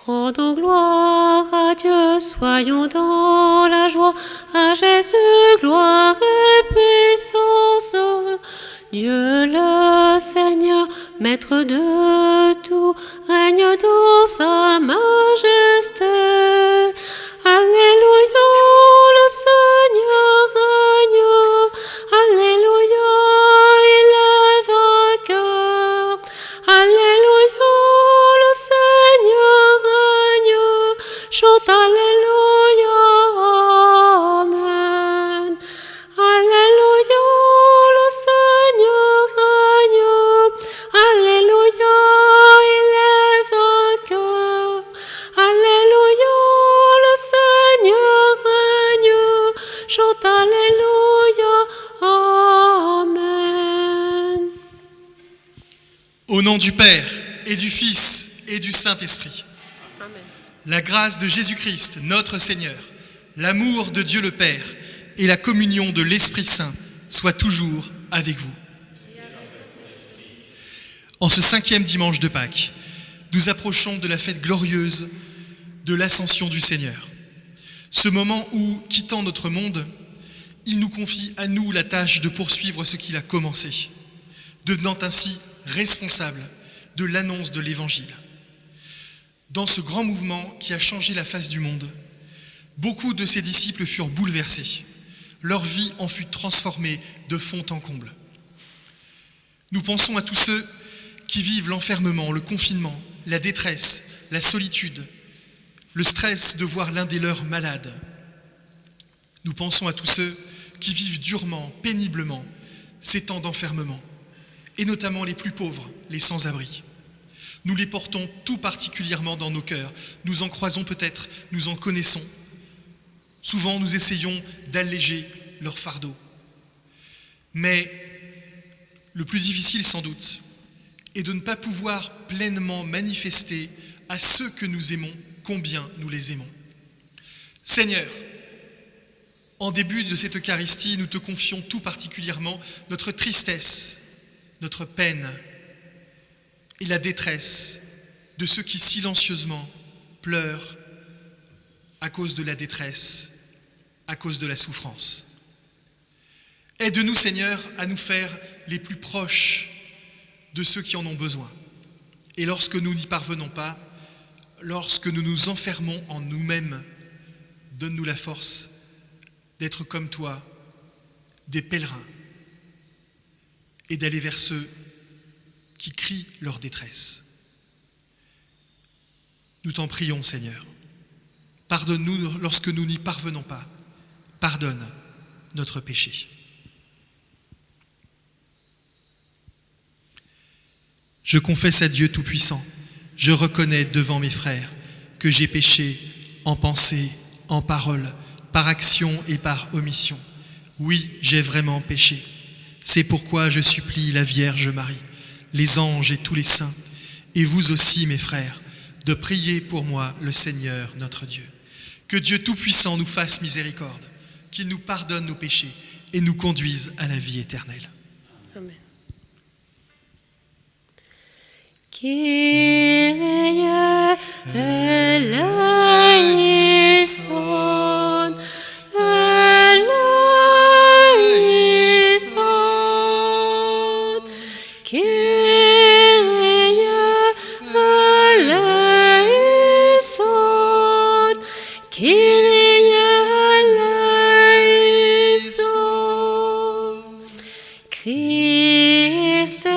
Rendons gloire à Dieu, soyons dans la joie, à Jésus, gloire et puissance. Dieu le Seigneur, maître de tout, règne dans sa majesté. Alléluia, le Seigneur règne. Alléluia, il est vainqueur. Alléluia, le Seigneur règne. Chante Alléluia, Amen. Alléluia, le Seigneur règne. Alléluia, il est vainqueur. Alléluia, le Seigneur règne. Chante Alléluia, Amen. Au nom du Père et du Fils et du Saint-Esprit, Amen. la grâce de Jésus-Christ, notre Seigneur, l'amour de Dieu le Père et la communion de l'Esprit Saint soient toujours avec vous. En ce 5e dimanche de Pâques, nous approchons de la fête glorieuse de l'Ascension du Seigneur. Ce moment où, quittant notre monde, il nous confie à nous la tâche de poursuivre ce qu'il a commencé, devenant ainsi responsable de l'annonce de l'Évangile. Dans ce grand mouvement qui a changé la face du monde, beaucoup de ses disciples furent bouleversés. Leur vie en fut transformée de fond en comble. Nous pensons à tous ceux qui vivent l'enfermement, le confinement, la détresse, la solitude, le stress de voir l'un des leurs malade. Nous pensons à tous ceux qui vivent durement, péniblement, ces temps d'enfermement, et notamment les plus pauvres, les sans-abri. Nous les portons tout particulièrement dans nos cœurs. Nous en croisons peut-être, nous en connaissons. Souvent, nous essayons d'alléger leur fardeau. Mais le plus difficile, sans doute, est de ne pas pouvoir pleinement manifester à ceux que nous aimons combien nous les aimons. Seigneur, en début de cette Eucharistie, nous te confions tout particulièrement notre tristesse, notre peine et la détresse de ceux qui silencieusement pleurent à cause de la détresse, à cause de la souffrance. Aide-nous, Seigneur, à nous faire les plus proches de ceux qui en ont besoin. Et lorsque nous n'y parvenons pas, lorsque nous nous enfermons en nous-mêmes, donne-nous la force d'être comme toi, des pèlerins, et d'aller vers ceux qui crient leur détresse. Nous t'en prions, Seigneur. Pardonne-nous lorsque nous n'y parvenons pas. Pardonne notre péché. Je confesse à Dieu Tout-Puissant, je reconnais devant mes frères que j'ai péché en pensée, en parole, par action et par omission. Oui, j'ai vraiment péché. C'est pourquoi je supplie la Vierge Marie, les anges et tous les saints, et vous aussi, mes frères, de prier pour moi le Seigneur notre Dieu. Que Dieu Tout-Puissant nous fasse miséricorde, qu'il nous pardonne nos péchés et nous conduise à la vie éternelle. Amen. Kyrie eleison, eleison. Kyrie eleison, Kyrie eleison. Christe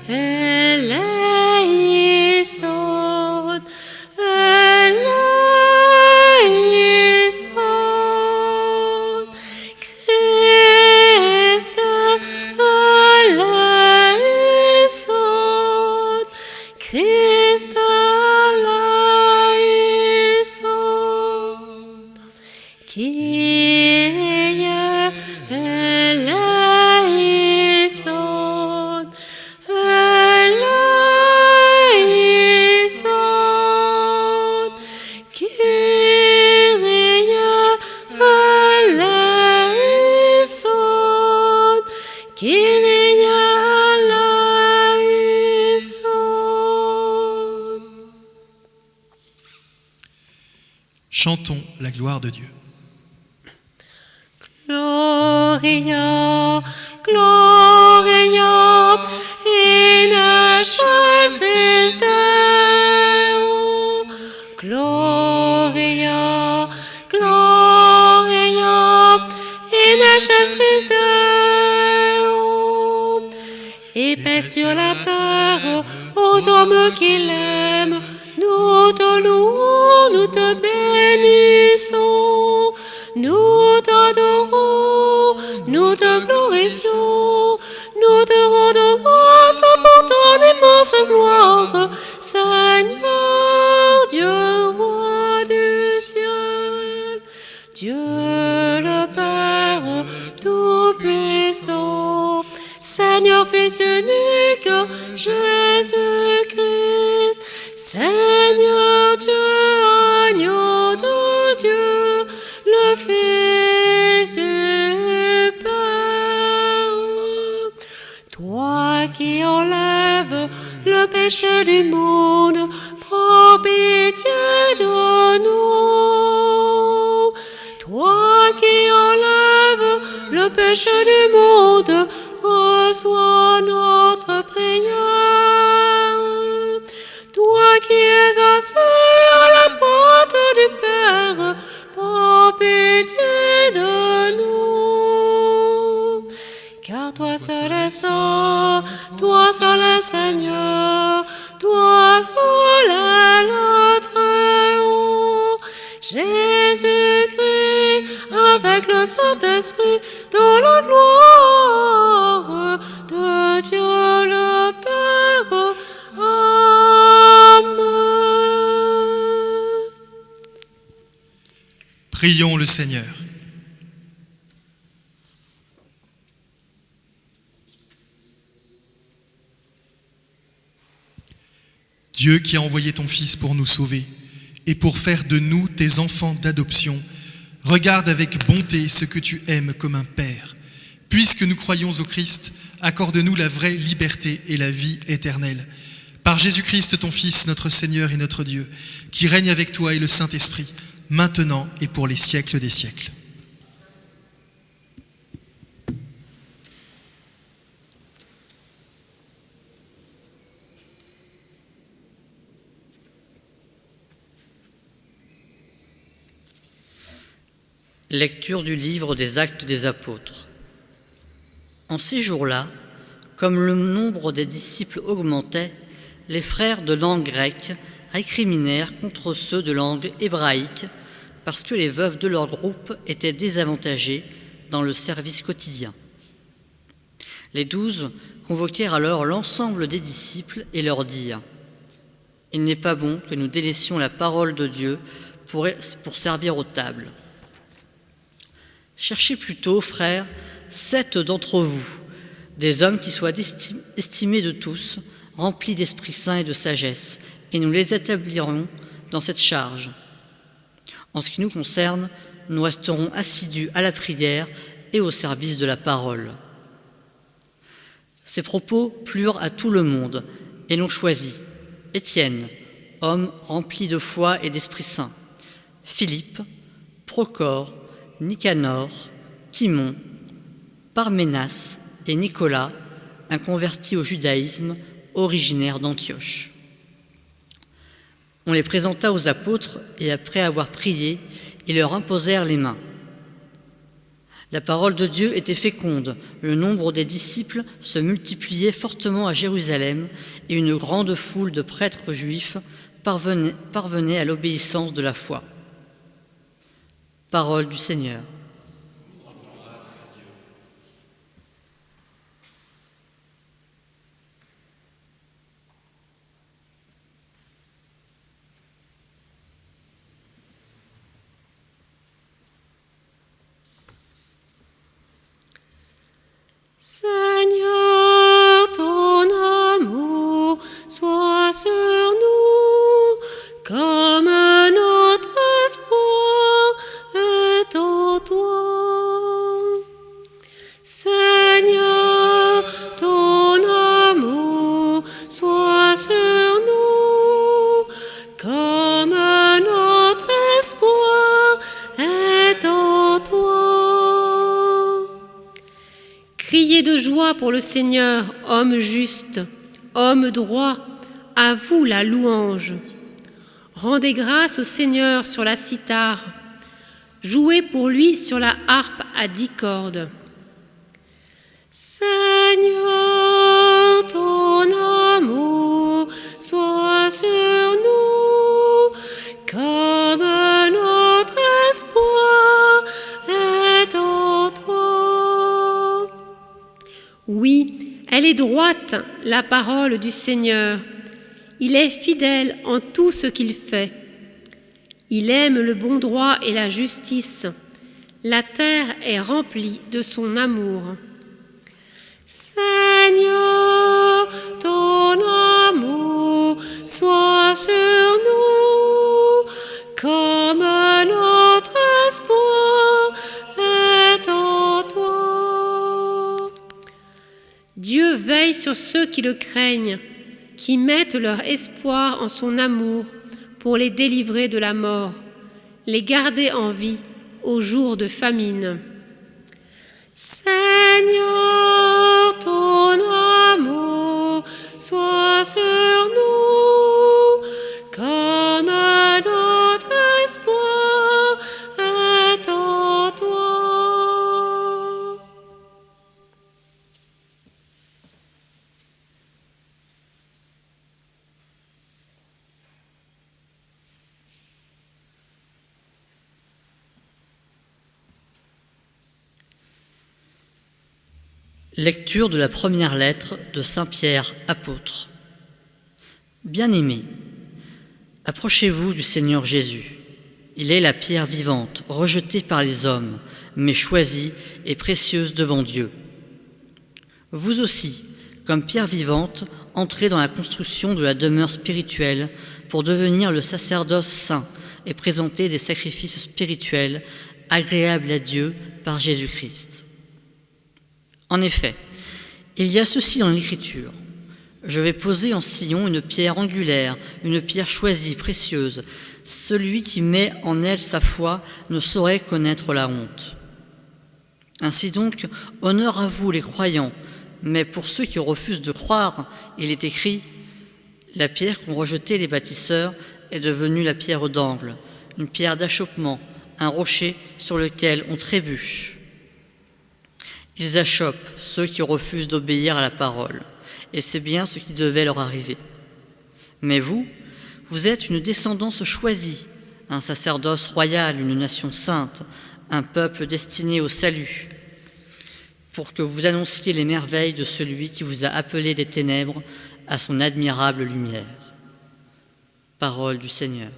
eleison, Chantons la gloire de Dieu. Gloria, Gloria, in excelsis Deo. Gloria, Gloria, in excelsis Deo. Et paix sur la terre aux hommes qui l'aiment. Nous te louons, nous te bénissons. Nous t'adorons, nous te glorifions, nous te rendons grâce pour ton immense gloire, Seigneur, Dieu, roi du ciel, Dieu le Père tout-puissant, Seigneur, Fils unique, Jésus-Christ, Seigneur Dieu, agneau de Dieu, le Fils du Père. Toi qui enlèves le péché du monde, prends pitié de nous. Toi qui enlèves le péché du monde, reçois notre prière. Toi qui es assis à la droite du Père, prends pitié de nous. Car toi seul es saint, toi seul es Seigneur, toi seul est le Très-Haut. Jésus-Christ, avec le Saint-Esprit, dans la gloire de Dieu le Père. Amen. Prions le Seigneur. Dieu qui a envoyé ton Fils pour nous sauver et pour faire de nous tes enfants d'adoption, regarde avec bonté ce que tu aimes comme un Père. Puisque nous croyons au Christ, accorde-nous la vraie liberté et la vie éternelle. Par Jésus-Christ, ton Fils, notre Seigneur et notre Dieu, qui règne avec toi et le Saint-Esprit, maintenant et pour les siècles des siècles. Lecture du livre des Actes des Apôtres. En ces jours-là, comme le nombre des disciples augmentait, les frères de langue grecque récriminèrent contre ceux de langue hébraïque parce que les veuves de leur groupe étaient désavantagées dans le service quotidien. Les 12 convoquèrent alors l'ensemble des disciples et leur dirent : « Il n'est pas bon que nous délaissions la parole de Dieu pour servir aux tables. Cherchez plutôt, frères, 7 d'entre vous, des hommes qui soient estimés de tous, remplis d'Esprit Saint et de sagesse, et nous les établirons dans cette charge. En ce qui nous concerne, nous resterons assidus à la prière et au service de la parole. » Ces propos plurent à tout le monde, et l'on choisit Étienne, homme rempli de foi et d'Esprit Saint, Philippe, Procore, Nicanor, Timon, Parménas et Nicolas, un converti au judaïsme originaire d'Antioche. On les présenta aux apôtres et après avoir prié, ils leur imposèrent les mains. La parole de Dieu était féconde, le nombre des disciples se multipliait fortement à Jérusalem et une grande foule de prêtres juifs parvenait à l'obéissance de la foi. Parole du Seigneur. Seigneur, ton amour soit sur nous, comme notre espoir est en toi. Criez de joie pour le Seigneur, homme juste, homme droit, à vous la louange. Rendez grâce au Seigneur sur la cithare, jouez pour lui sur la harpe à 10 cordes. Seigneur, ton amour soit sur nous, comme notre espoir est en toi. Oui, elle est droite, la parole du Seigneur. Il est fidèle en tout ce qu'il fait. Il aime le bon droit et la justice. La terre est remplie de son amour. Seigneur, ton amour soit sur nous, comme notre espoir est en toi. Dieu veille sur ceux qui le craignent, qui mettent leur espoir en son amour pour les délivrer de la mort, les garder en vie au jour de famine. Seigneur, ton amour soit sur nous, comme notre espoir est en toi. Lecture de la première lettre de Saint Pierre, apôtre. Bien-aimés, approchez-vous du Seigneur Jésus. Il est la pierre vivante, rejetée par les hommes, mais choisie et précieuse devant Dieu. Vous aussi, comme pierre vivante, entrez dans la construction de la demeure spirituelle pour devenir le sacerdoce saint et présenter des sacrifices spirituels agréables à Dieu par Jésus-Christ. En effet, il y a ceci dans l'Écriture. Je vais poser en Sion une pierre angulaire, une pierre choisie, précieuse. Celui qui met en elle sa foi ne saurait connaître la honte. Ainsi donc, honneur à vous les croyants, mais pour ceux qui refusent de croire, il est écrit « La pierre qu'ont rejetée les bâtisseurs est devenue la pierre d'angle, une pierre d'achoppement, un rocher sur lequel on trébuche. » Ils achoppent ceux qui refusent d'obéir à la parole, et c'est bien ce qui devait leur arriver. Mais vous, vous êtes une descendance choisie, un sacerdoce royal, une nation sainte, un peuple destiné au salut, pour que vous annonciez les merveilles de celui qui vous a appelés des ténèbres à son admirable lumière. Parole du Seigneur.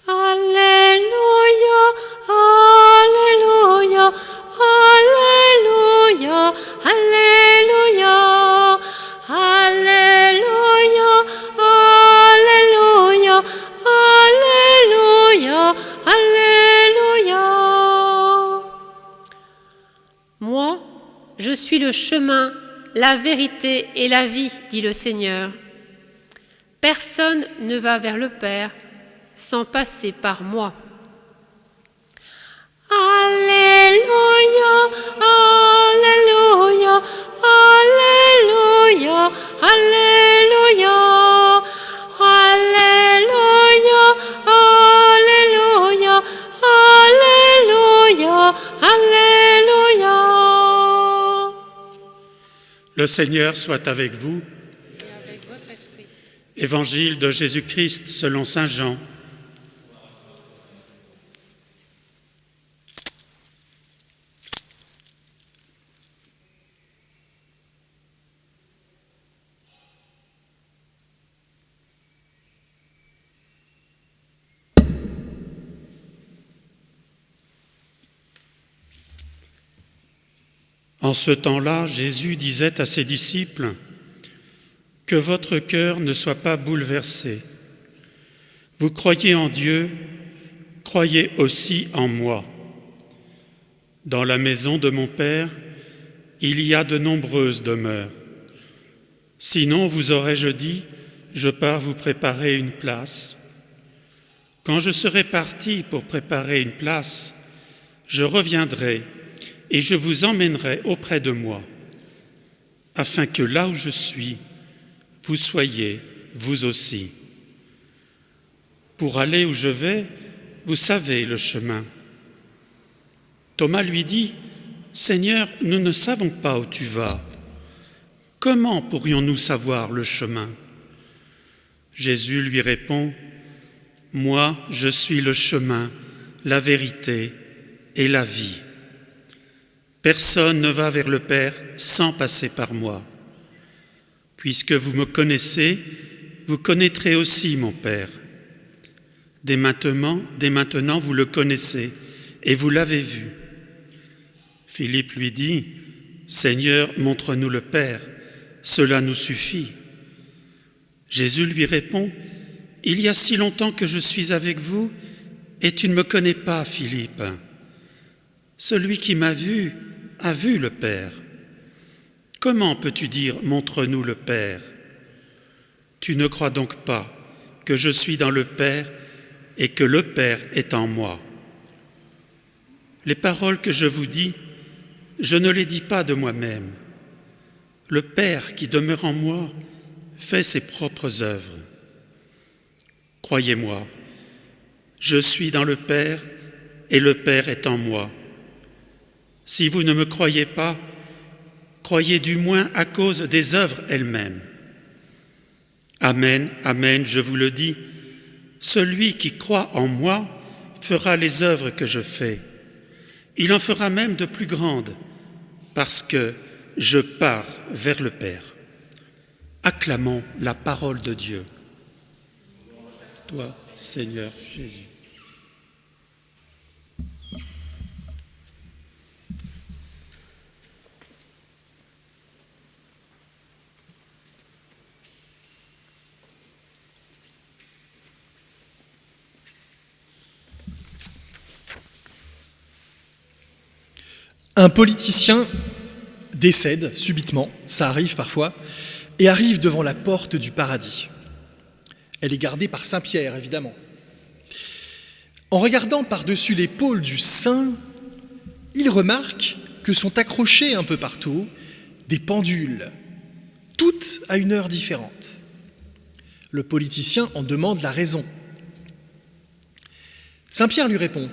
Alléluia, Alléluia, Alléluia, Alléluia, Alléluia, Alléluia, Alléluia, Alléluia. Moi, je suis le chemin, la vérité et la vie, dit le Seigneur. Personne ne va vers le Père sans passer par moi. Alléluia, Alléluia, Alléluia, Alléluia, Alléluia, Alléluia, Alléluia, Alléluia. Le Seigneur soit avec vous. Et avec votre esprit. Évangile de Jésus-Christ selon saint Jean. En ce temps-là, Jésus disait à ses disciples : « Que votre cœur ne soit pas bouleversé. Vous croyez en Dieu, croyez aussi en moi. Dans la maison de mon Père, il y a de nombreuses demeures. Sinon, vous aurais-je dit, je pars vous préparer une place. Quand je serai parti pour préparer une place, je reviendrai et je vous emmènerai auprès de moi, afin que là où je suis, vous soyez, vous aussi. Pour aller où je vais, vous savez le chemin. Thomas lui dit, « Seigneur, nous ne savons pas où tu vas. Comment pourrions-nous savoir le chemin ?» Jésus lui répond, « Moi, je suis le chemin, la vérité et la vie. Personne ne va vers le Père sans passer par moi. Puisque vous me connaissez, vous connaîtrez aussi mon Père. Dès maintenant, vous le connaissez et vous l'avez vu. » Philippe lui dit, « Seigneur, montre-nous le Père, cela nous suffit. » Jésus lui répond, « Il y a si longtemps que je suis avec vous, et tu ne me connais pas, Philippe. Celui qui m'a vu a vu le Père. Comment peux-tu dire, montre-nous le Père? Tu ne crois donc pas que je suis dans le Père et que le Père est en moi. Les paroles que je vous dis, je ne les dis pas de moi-même. Le Père qui demeure en moi fait ses propres œuvres. Croyez-moi, je suis dans le Père et le Père est en moi. Si vous ne me croyez pas, croyez du moins à cause des œuvres elles-mêmes. Amen, amen, je vous le dis, celui qui croit en moi fera les œuvres que je fais. Il en fera même de plus grandes, parce que je pars vers le Père. Acclamons la parole de Dieu. Toi, Seigneur Jésus. Un politicien décède subitement, ça arrive parfois, et arrive devant la porte du paradis. Elle est gardée par Saint Pierre, évidemment. En regardant par-dessus l'épaule du saint, il remarque que sont accrochées un peu partout des pendules, toutes à une heure différente. Le politicien en demande la raison. Saint Pierre lui répond,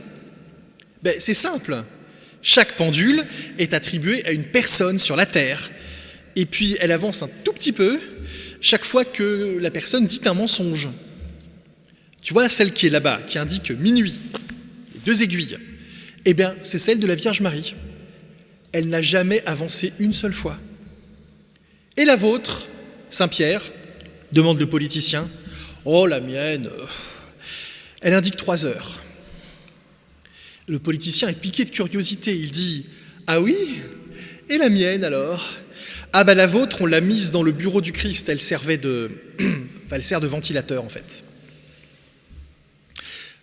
« C'est simple. Chaque pendule est attribuée à une personne sur la terre, et puis elle avance un tout petit peu chaque fois que la personne dit un mensonge. Tu vois celle qui est là-bas, qui indique minuit, les 2 aiguilles, c'est celle de la Vierge Marie. Elle n'a jamais avancé une seule fois. Et la vôtre, Saint Pierre, demande le politicien, « Oh, la mienne, elle indique 3 heures. » Le politicien est piqué de curiosité, il dit « Ah oui? Et la mienne alors? Ah la vôtre, on l'a mise dans le bureau du Christ, elle sert de ventilateur en fait. »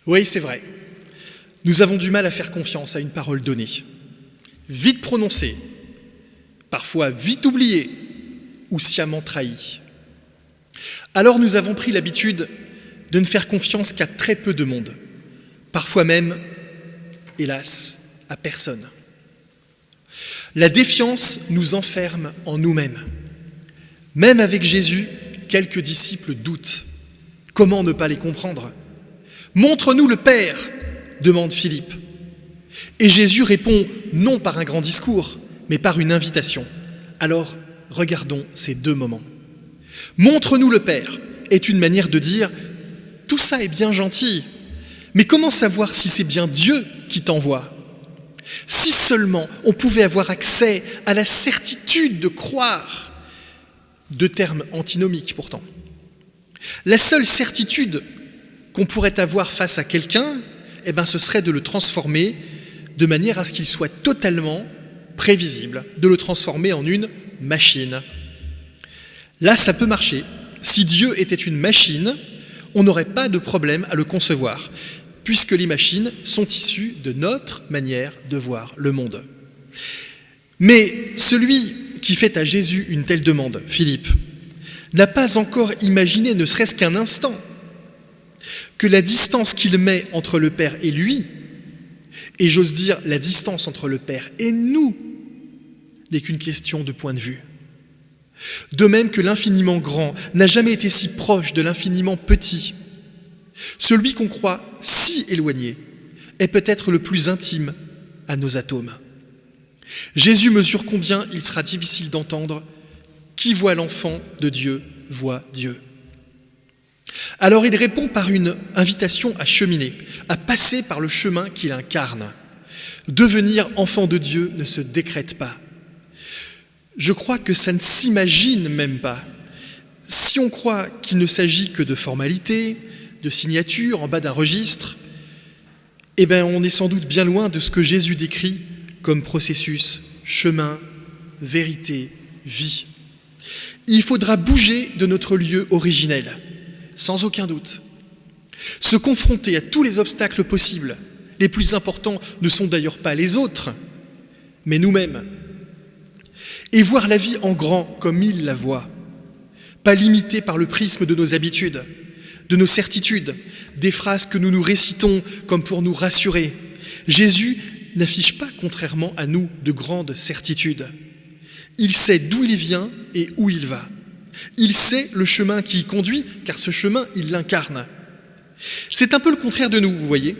Oui, c'est vrai. Nous avons du mal à faire confiance à une parole donnée. Vite prononcée, parfois vite oubliée ou sciemment trahie. Alors nous avons pris l'habitude de ne faire confiance qu'à très peu de monde, parfois même, hélas, à personne. La défiance nous enferme en nous-mêmes. Même avec Jésus, quelques disciples doutent. Comment ne pas les comprendre? « Montre-nous le Père !» demande Philippe. Et Jésus répond non par un grand discours, mais par une invitation. Alors, regardons ces 2 moments. « Montre-nous le Père » est une manière de dire « tout ça est bien gentil, mais comment savoir si c'est bien Dieu qui t'envoie ? Si seulement on pouvait avoir accès à la certitude de croire !» 2 termes antinomiques pourtant. La seule certitude qu'on pourrait avoir face à quelqu'un, ce serait de le transformer de manière à ce qu'il soit totalement prévisible, de le transformer en une machine. Là, ça peut marcher. Si Dieu était une machine, on n'aurait pas de problème à le concevoir, puisque les machines sont issues de notre manière de voir le monde. Mais celui qui fait à Jésus une telle demande, Philippe, n'a pas encore imaginé, ne serait-ce qu'un instant, que la distance qu'il met entre le Père et lui, et j'ose dire la distance entre le Père et nous, n'est qu'une question de point de vue. De même que l'infiniment grand n'a jamais été si proche de l'infiniment petit, celui qu'on croit si éloigné est peut-être le plus intime à nos atomes. Jésus mesure combien il sera difficile d'entendre « Qui voit l'enfant de Dieu voit Dieu ». Alors il répond par une invitation à cheminer, à passer par le chemin qu'il incarne. Devenir enfant de Dieu ne se décrète pas. Je crois que ça ne s'imagine même pas. Si on croit qu'il ne s'agit que de formalités, de signatures en bas d'un registre, eh bien on est sans doute bien loin de ce que Jésus décrit comme processus, chemin, vérité, vie. Il faudra bouger de notre lieu originel, sans aucun doute. Se confronter à tous les obstacles possibles. Les plus importants ne sont d'ailleurs pas les autres, mais nous-mêmes. Et voir la vie en grand comme il la voit, pas limitée par le prisme de nos habitudes, de nos certitudes, des phrases que nous nous récitons comme pour nous rassurer. Jésus n'affiche pas, contrairement à nous, de grandes certitudes. Il sait d'où il vient et où il va. Il sait le chemin qui y conduit, car ce chemin, il l'incarne. C'est un peu le contraire de nous, vous voyez.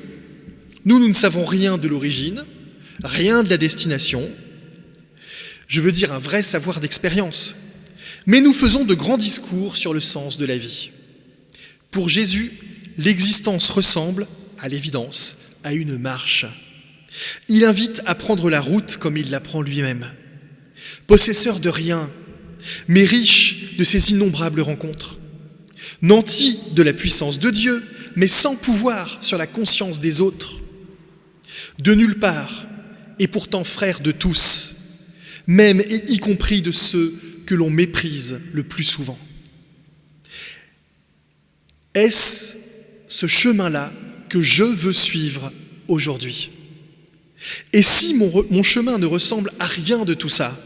Nous ne savons rien de l'origine, rien de la destination. Je veux dire un vrai savoir d'expérience. Mais nous faisons de grands discours sur le sens de la vie. Pour Jésus, l'existence ressemble, à l'évidence, à une marche. Il invite à prendre la route comme il la prend lui-même. Possesseur de rien, mais riche de ses innombrables rencontres. Nanti de la puissance de Dieu, mais sans pouvoir sur la conscience des autres. De nulle part, et pourtant frère de tous, même et y compris de ceux que l'on méprise le plus souvent. Est-ce ce chemin-là que je veux suivre aujourd'hui? Et si mon chemin ne ressemble à rien de tout ça,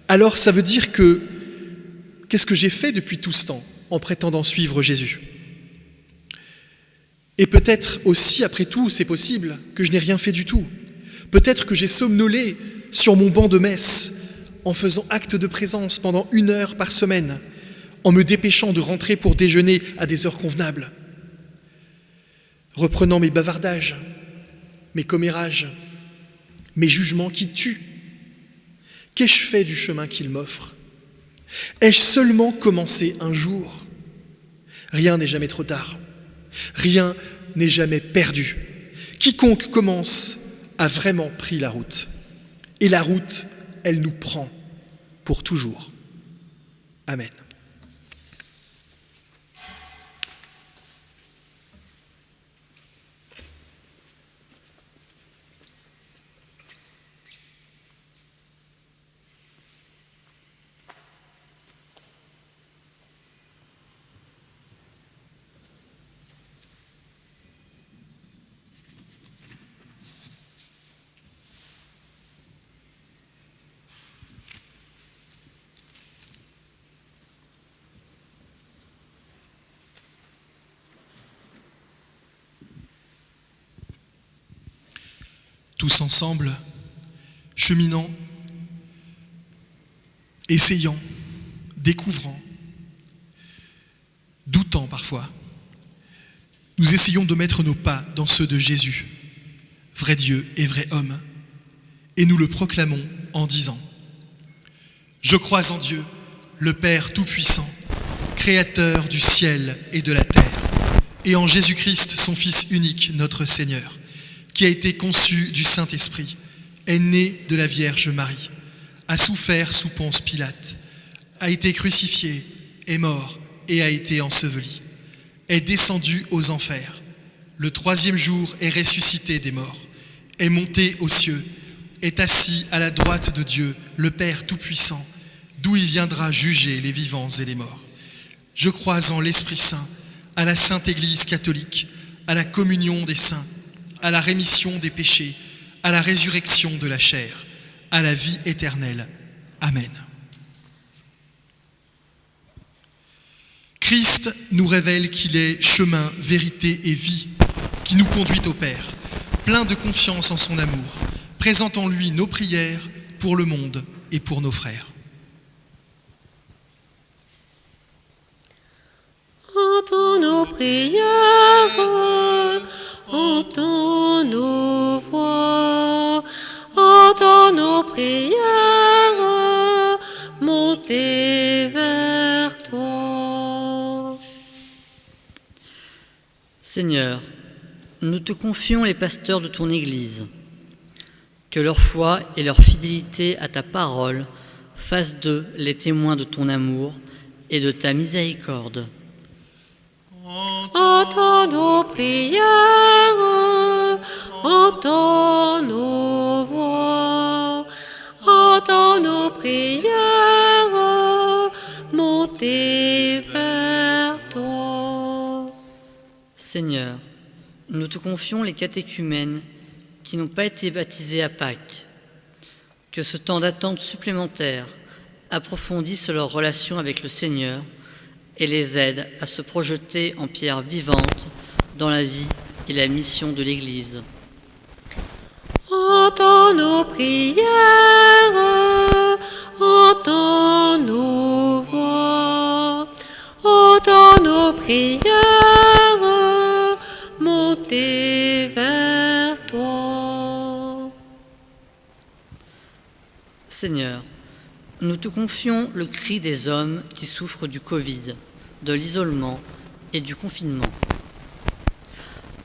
alors ça veut dire que qu'est-ce que j'ai fait depuis tout ce temps en prétendant suivre Jésus? Et peut-être aussi, après tout, c'est possible que je n'ai rien fait du tout. Peut-être que j'ai somnolé sur mon banc de messe en faisant acte de présence pendant 1 heure par semaine, en me dépêchant de rentrer pour déjeuner à des heures convenables, reprenant mes bavardages, mes commérages, mes jugements qui tuent. Qu'ai-je fait du chemin qu'il m'offre? Ai-je seulement commencé un jour? Rien n'est jamais trop tard. Rien n'est jamais perdu. Quiconque commence a vraiment pris la route. Et la route, elle nous prend pour toujours. Amen. Tous ensemble, cheminant, essayant, découvrant, doutant parfois, nous essayons de mettre nos pas dans ceux de Jésus, vrai Dieu et vrai homme, et nous le proclamons en disant « Je crois en Dieu, le Père Tout-Puissant, Créateur du ciel et de la terre, et en Jésus-Christ, son Fils unique, notre Seigneur, qui a été conçu du Saint-Esprit, est né de la Vierge Marie, a souffert sous Ponce Pilate, a été crucifié, est mort et a été enseveli, est descendu aux enfers, le 3e jour est ressuscité des morts, est monté aux cieux, est assis à la droite de Dieu, le Père Tout-Puissant, d'où il viendra juger les vivants et les morts. Je crois en l'Esprit Saint, à la Sainte Église catholique, à la communion des saints, à la rémission des péchés, à la résurrection de la chair, à la vie éternelle. Amen. Christ nous révèle qu'il est chemin, vérité et vie, qui nous conduit au Père, plein de confiance en son amour, présente en lui nos prières pour le monde et pour nos frères. Entends nos prières, entends nos voix, entends nos prières, monter vers toi. Seigneur, nous te confions les pasteurs de ton Église. Que leur foi et leur fidélité à ta parole fassent d'eux les témoins de ton amour et de ta miséricorde. Entends nos prières, entends nos voix, entends nos prières, monter vers toi. Seigneur, nous te confions les catéchumènes qui n'ont pas été baptisés à Pâques. Que ce temps d'attente supplémentaire approfondisse leur relation avec le Seigneur et les aide à se projeter en pierre vivante dans la vie et la mission de l'Église. Entends nos prières, entends nos voix, entends nos prières, monter vers toi. Seigneur, nous te confions le cri des hommes qui souffrent du Covid, de l'isolement et du confinement.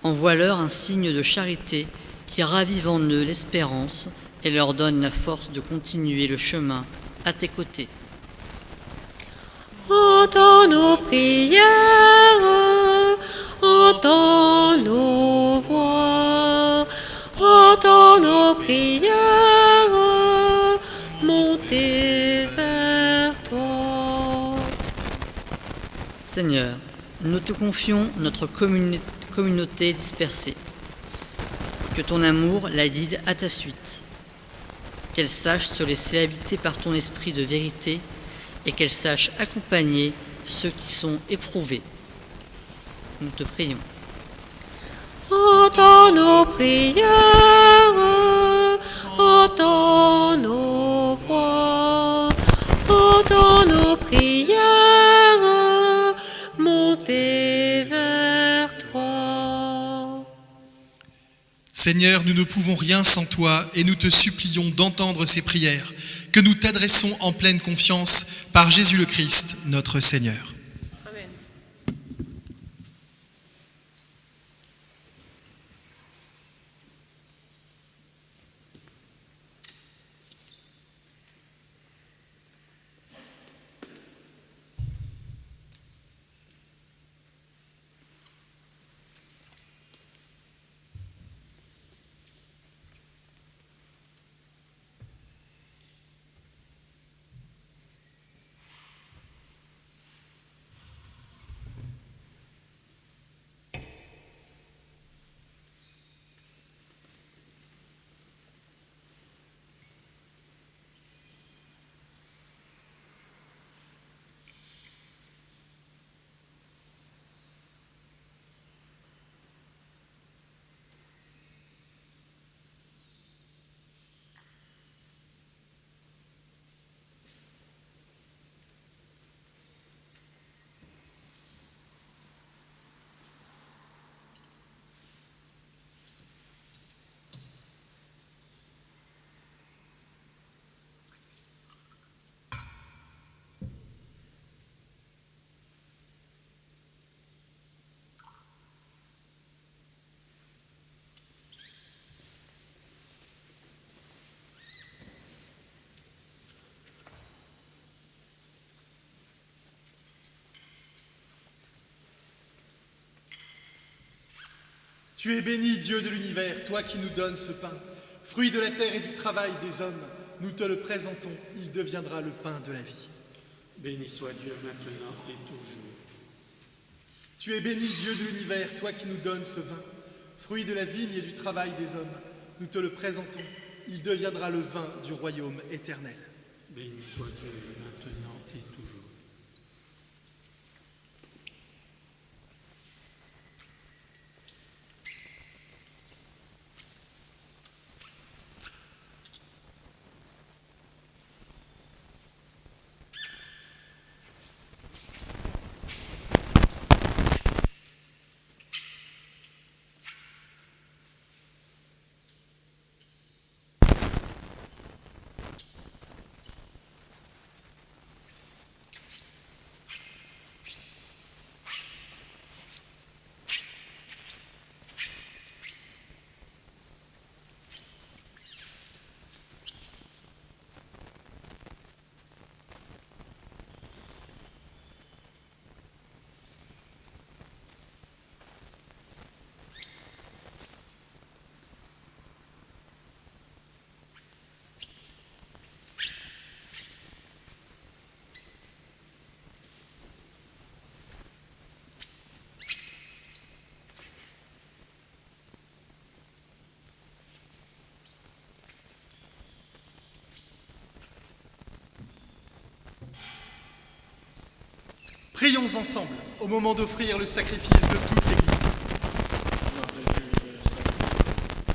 Envoie-leur un signe de charité qui ravive en eux l'espérance et leur donne la force de continuer le chemin à tes côtés. Entends nos prières, entends nos voix, entends nos prières, monter vers toi. Seigneur, nous te confions notre communauté dispersée. Que ton amour la guide à ta suite. Qu'elle sache se laisser habiter par ton esprit de vérité et qu'elle sache accompagner ceux qui sont éprouvés. Nous te prions. Entends nos prières, entends nos voix, entends nos prières, monter vers toi. Seigneur, nous ne pouvons rien sans toi et nous te supplions d'entendre ces prières que nous t'adressons en pleine confiance par Jésus le Christ, notre Seigneur. Amen. Tu es béni, Dieu de l'univers, toi qui nous donnes ce pain, fruit de la terre et du travail des hommes. Nous te le présentons, il deviendra le pain de la vie. Béni soit Dieu maintenant et toujours. Tu es béni, Dieu de l'univers, toi qui nous donnes ce vin, fruit de la vigne et du travail des hommes. Nous te le présentons, il deviendra le vin du royaume éternel. Béni soit Dieu maintenant et toujours. Prions ensemble au moment d'offrir le sacrifice de toute l'Église.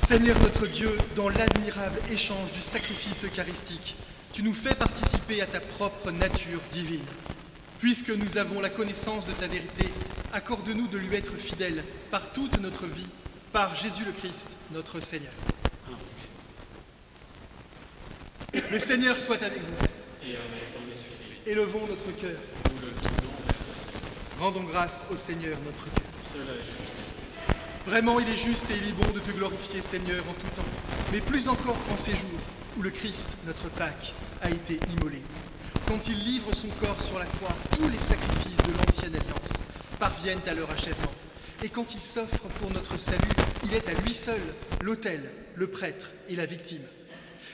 Seigneur notre Dieu, dans l'admirable échange du sacrifice eucharistique, tu nous fais participer à ta propre nature divine. Puisque nous avons la connaissance de ta vérité, accorde-nous de lui être fidèles par toute notre vie, par Jésus le Christ, notre Seigneur. Le Seigneur soit avec vous. Et avec ton esprit. Élevons notre cœur. Nous le tenons vers ce Seigneur. Rendons grâce au Seigneur notre Dieu. Cela est juste. Vraiment, il est juste et il est bon de te glorifier, Seigneur, en tout temps, mais plus encore en ces jours où le Christ, notre Pâque, a été immolé. Quand il livre son corps sur la croix, tous les sacrifices de l'ancienne alliance parviennent à leur achèvement. Et quand il s'offre pour notre salut, il est à lui seul l'autel, le prêtre et la victime.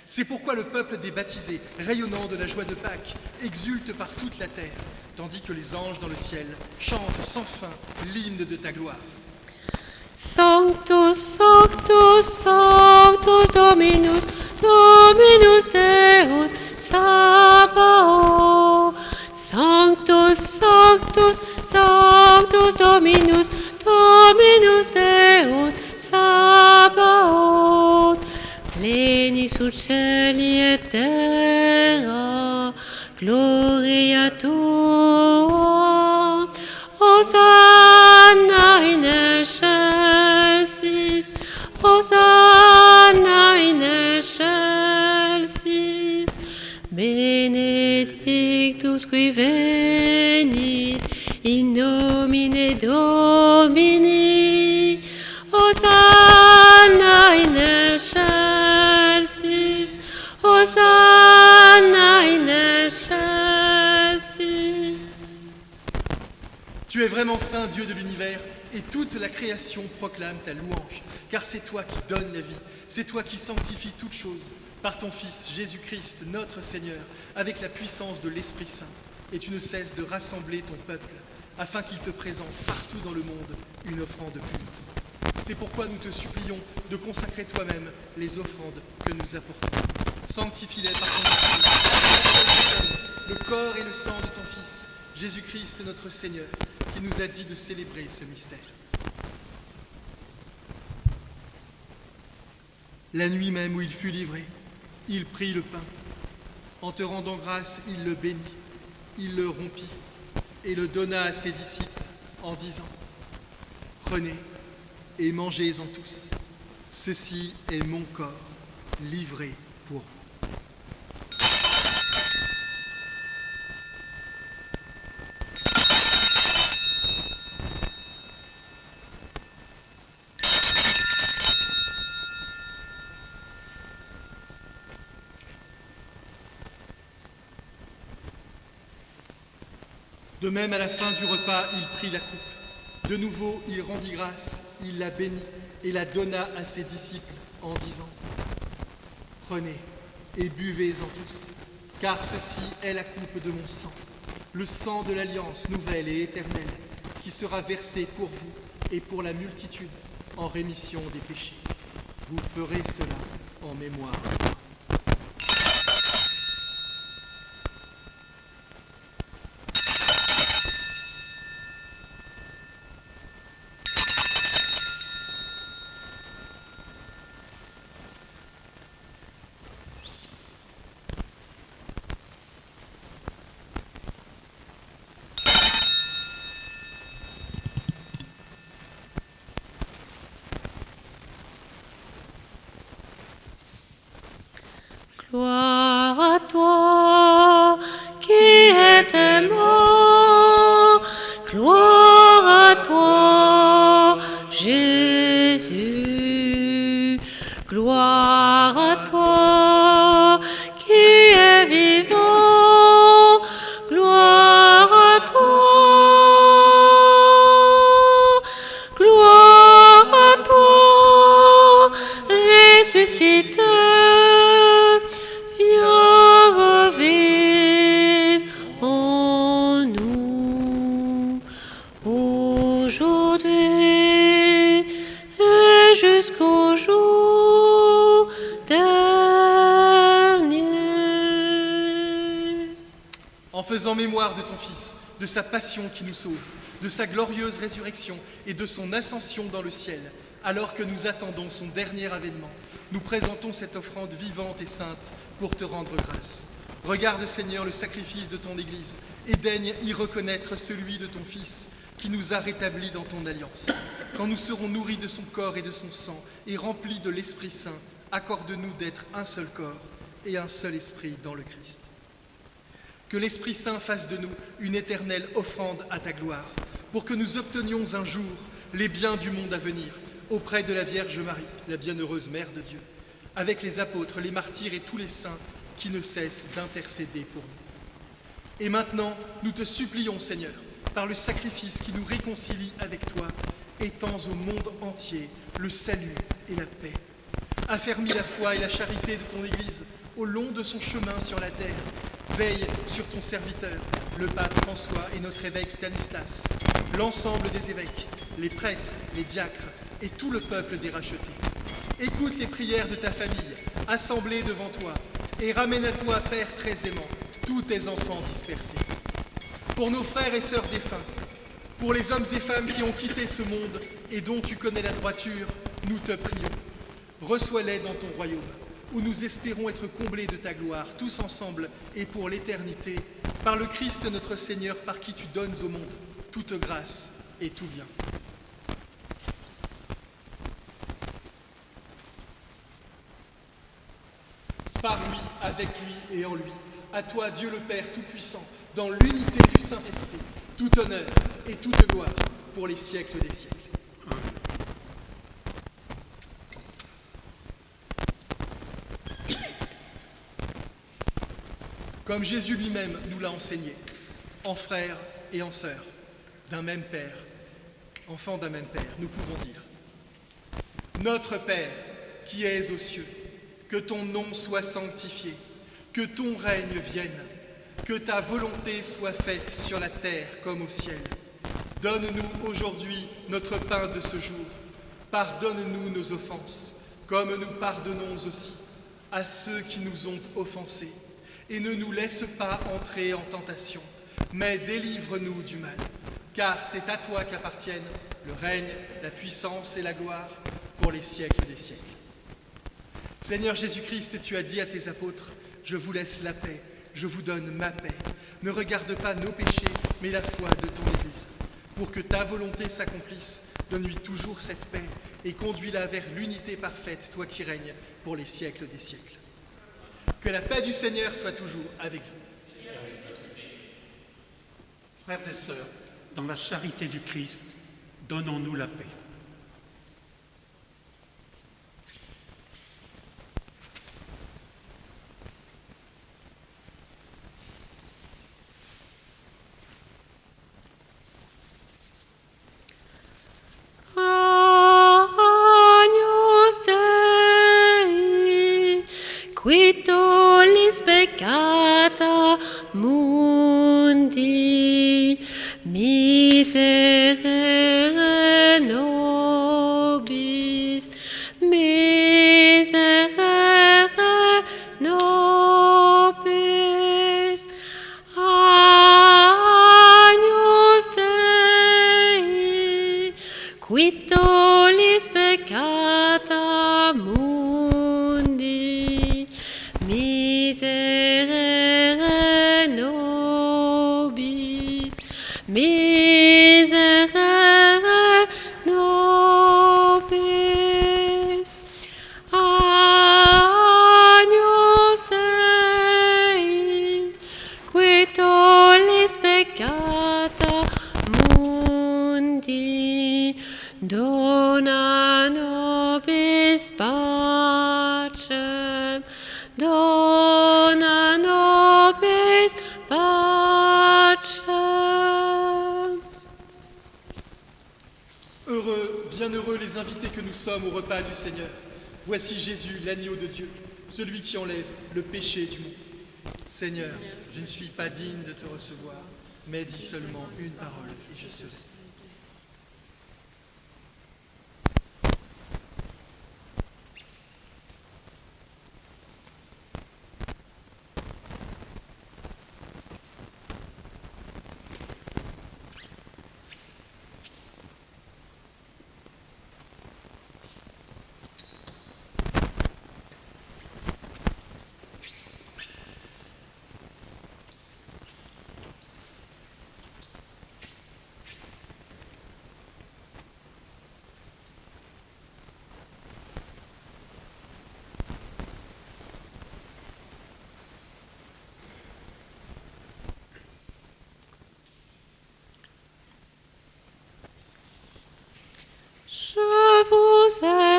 C'est pourquoi le peuple des baptisés, rayonnant de la joie de Pâques, exulte par toute la terre, tandis que les anges dans le ciel chantent sans fin l'hymne de ta gloire. Sanctus, Sanctus, Sanctus Dominus, Dominus Deus, Sabaoth. Sanctus, Sanctus, Sanctus Dominus, Dominus Deus, Sabaoth. Pleni sub cieli et terra, gloria tua. Hosanna in excelsis, Hosanna in excelsis. Benedictus qui venit in nomine Domini. Hosanna in excelsis, Hosanna in excelsis. Tu es vraiment saint, Dieu de l'univers, et toute la création proclame ta louange, car c'est toi qui donnes la vie, c'est toi qui sanctifies toutes choses, par ton Fils Jésus-Christ, notre Seigneur, avec la puissance de l'Esprit Saint, et tu ne cesses de rassembler ton peuple, afin qu'il te présente partout dans le monde une offrande pure. C'est pourquoi nous te supplions de consacrer toi-même les offrandes que nous apportons. Sanctifie-les par ton Esprit, le corps et le sang de ton Fils, Jésus-Christ notre Seigneur, qui nous a dit de célébrer ce mystère. La nuit même où il fut livré, il prit le pain. En te rendant grâce, il le bénit, il le rompit et le donna à ses disciples en disant : Prenez et mangez-en tous. Ceci est mon corps livré pour vous. De même, à la fin du repas, il prit la coupe. De nouveau, il rendit grâce, il la bénit et la donna à ses disciples en disant : Prenez et buvez-en tous, car ceci est la coupe de mon sang, le sang de l'alliance nouvelle et éternelle, qui sera versé pour vous et pour la multitude en rémission des péchés. Vous ferez cela en mémoire de moi. Gloire à toi qui étais mort, gloire à toi, Jésus, gloire à toi qui es vivant, gloire à toi, gloire à toi, ressuscité. Jusqu'au jour dernier. En faisant mémoire de ton Fils, de sa passion qui nous sauve, de sa glorieuse résurrection et de son ascension dans le ciel, alors que nous attendons son dernier avènement. Nous présentons cette offrande vivante et sainte pour te rendre grâce. Regarde, Seigneur, le sacrifice de ton Église et daigne y reconnaître celui de ton Fils qui nous a rétablis dans ton alliance. Quand nous serons nourris de son corps et de son sang et remplis de l'Esprit Saint, accorde-nous d'être un seul corps et un seul esprit dans le Christ. Que l'Esprit Saint fasse de nous une éternelle offrande à ta gloire, pour que nous obtenions un jour les biens du monde à venir, auprès de la Vierge Marie, la bienheureuse Mère de Dieu, avec les apôtres, les martyrs et tous les saints qui ne cessent d'intercéder pour nous. Et maintenant, nous te supplions, Seigneur, par le sacrifice qui nous réconcilie avec toi, étends au monde entier le salut et la paix. Affermis la foi et la charité de ton Église au long de son chemin sur la terre. Veille sur ton serviteur, le pape François et notre évêque Stanislas, l'ensemble des évêques, les prêtres, les diacres et tout le peuple des rachetés. Écoute les prières de ta famille, assemblée devant toi, et ramène à toi, Père très aimant, tous tes enfants dispersés. Pour nos frères et sœurs défunts, pour les hommes et femmes qui ont quitté ce monde et dont tu connais la droiture, nous te prions. Reçois-les dans ton royaume, où nous espérons être comblés de ta gloire, tous ensemble et pour l'éternité, par le Christ notre Seigneur, par qui tu donnes au monde toute grâce et tout bien. Par lui, avec lui et en lui, à toi, Dieu le Père Tout-Puissant, dans l'unité du Saint-Esprit, tout honneur et toute gloire pour les siècles des siècles. Comme Jésus lui-même nous l'a enseigné, en frères et en sœurs, d'un même Père, enfants d'un même Père, nous pouvons dire: Notre Père, qui es aux cieux, que ton nom soit sanctifié, que ton règne vienne, que ta volonté soit faite sur la terre comme au ciel. Donne-nous aujourd'hui notre pain de ce jour. Pardonne-nous nos offenses, comme nous pardonnons aussi à ceux qui nous ont offensés. Et ne nous laisse pas entrer en tentation, mais délivre-nous du mal. Car c'est à toi qu'appartiennent le règne, la puissance et la gloire pour les siècles des siècles. Seigneur Jésus-Christ, tu as dit à tes apôtres: je vous laisse la paix, je vous donne ma paix. Ne regarde pas nos péchés, mais la foi de ton Église. Pour que ta volonté s'accomplisse, donne-lui toujours cette paix et conduis-la vers l'unité parfaite, toi qui règnes pour les siècles des siècles. Que la paix du Seigneur soit toujours avec vous. Frères et sœurs, dans la charité du Christ, donnons-nous la paix. Agnus Dei, qui tollis peccata mundi, miserere nobis, miserere nobis. Agnus Dei, qui tollis peccata mundi, miserere nobis, miserere nobis. Agnus Dei, qui tollis peccata mundi, dona nobis pacem, dona nobis pacem. Heureux, bienheureux les invités que nous sommes au repas du Seigneur. Voici Jésus, l'agneau de Dieu, celui qui enlève le péché du monde. Seigneur, je ne suis pas digne de te recevoir, mais dis seulement une parole et je serai.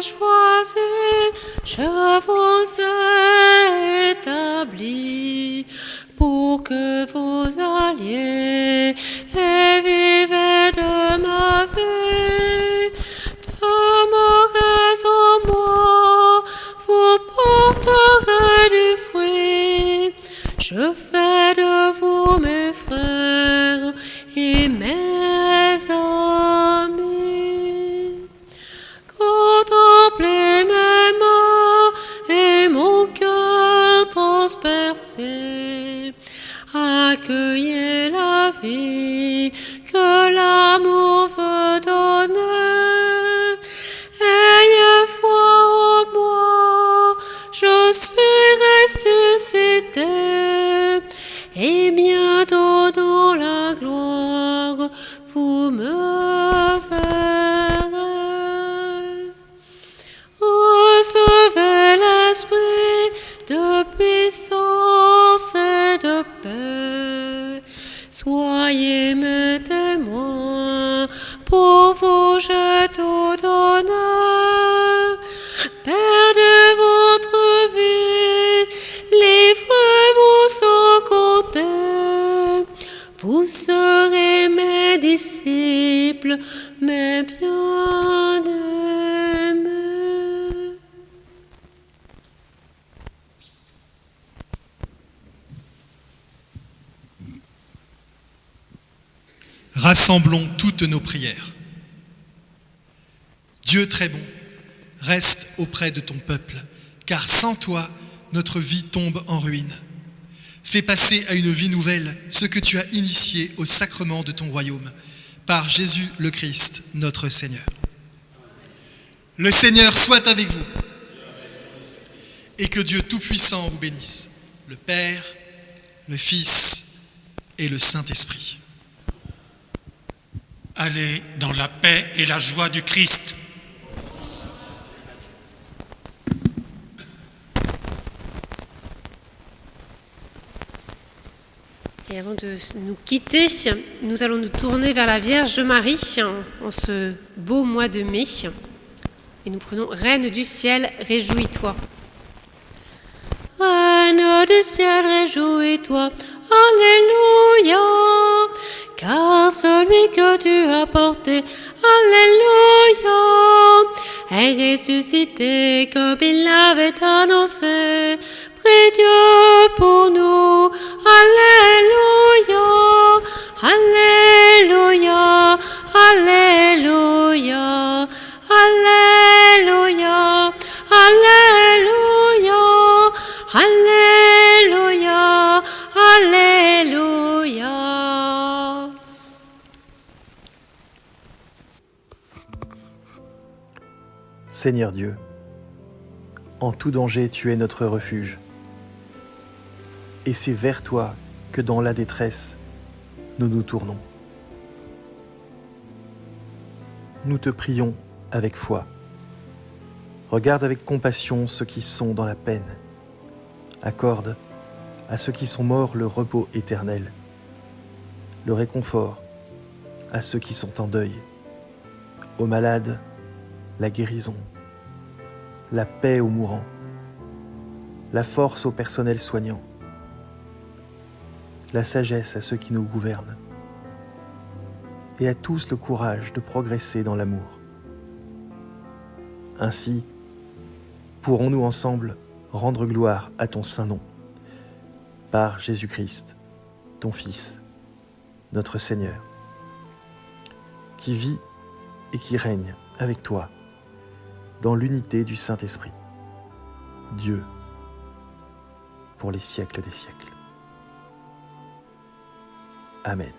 choisi, je vous ai établi pour que vous alliez et vivez de ma vie. Demeurez en moi, vous porterez du fruit. Je fais de vous mes frères et mes amis. Contemplez mes mains et mon cœur transpercé. Accueillez la vie que l'amour veut donner. Ayez foi en moi, je suis ressuscité. Et bientôt dans la gloire, vous me verrez. Recevez l'esprit de puissance et de paix. Soyez mes témoins, pour vous j'ai tout donné. Perdez votre vie, livrez-vous sans compter. Vous serez mes disciples, mes bien-aimés. Rassemblons toutes nos prières. Dieu très bon, reste auprès de ton peuple, car sans toi, notre vie tombe en ruine. Fais passer à une vie nouvelle ce que tu as initié au sacrement de ton royaume, par Jésus le Christ, notre Seigneur. Le Seigneur soit avec vous, et que Dieu Tout-Puissant vous bénisse, le Père, le Fils et le Saint-Esprit. Allez dans la paix et la joie du Christ. Et avant de nous quitter, nous allons nous tourner vers la Vierge Marie en ce beau mois de mai. Et nous prenons Reine du ciel, réjouis-toi. Reine du ciel, réjouis-toi. Alléluia. Car celui que tu as porté, Alléluia, est ressuscité comme il l'avait annoncé. Prie Dieu pour nous. Alléluia, Alléluia, Alléluia, Alléluia, Alléluia, Alléluia, Alléluia. Seigneur Dieu, en tout danger tu es notre refuge. Et c'est vers toi que dans la détresse, nous nous tournons. Nous te prions avec foi. Regarde avec compassion ceux qui sont dans la peine. Accorde à ceux qui sont morts le repos éternel, le réconfort à ceux qui sont en deuil, aux malades, la guérison, la paix aux mourants, la force au personnel soignant, la sagesse à ceux qui nous gouvernent, et à tous le courage de progresser dans l'amour. Ainsi, pourrons-nous ensemble rendre gloire à ton saint nom, par Jésus-Christ, ton Fils, notre Seigneur, qui vit et qui règne avec toi dans l'unité du Saint-Esprit, Dieu, pour les siècles des siècles. Amen.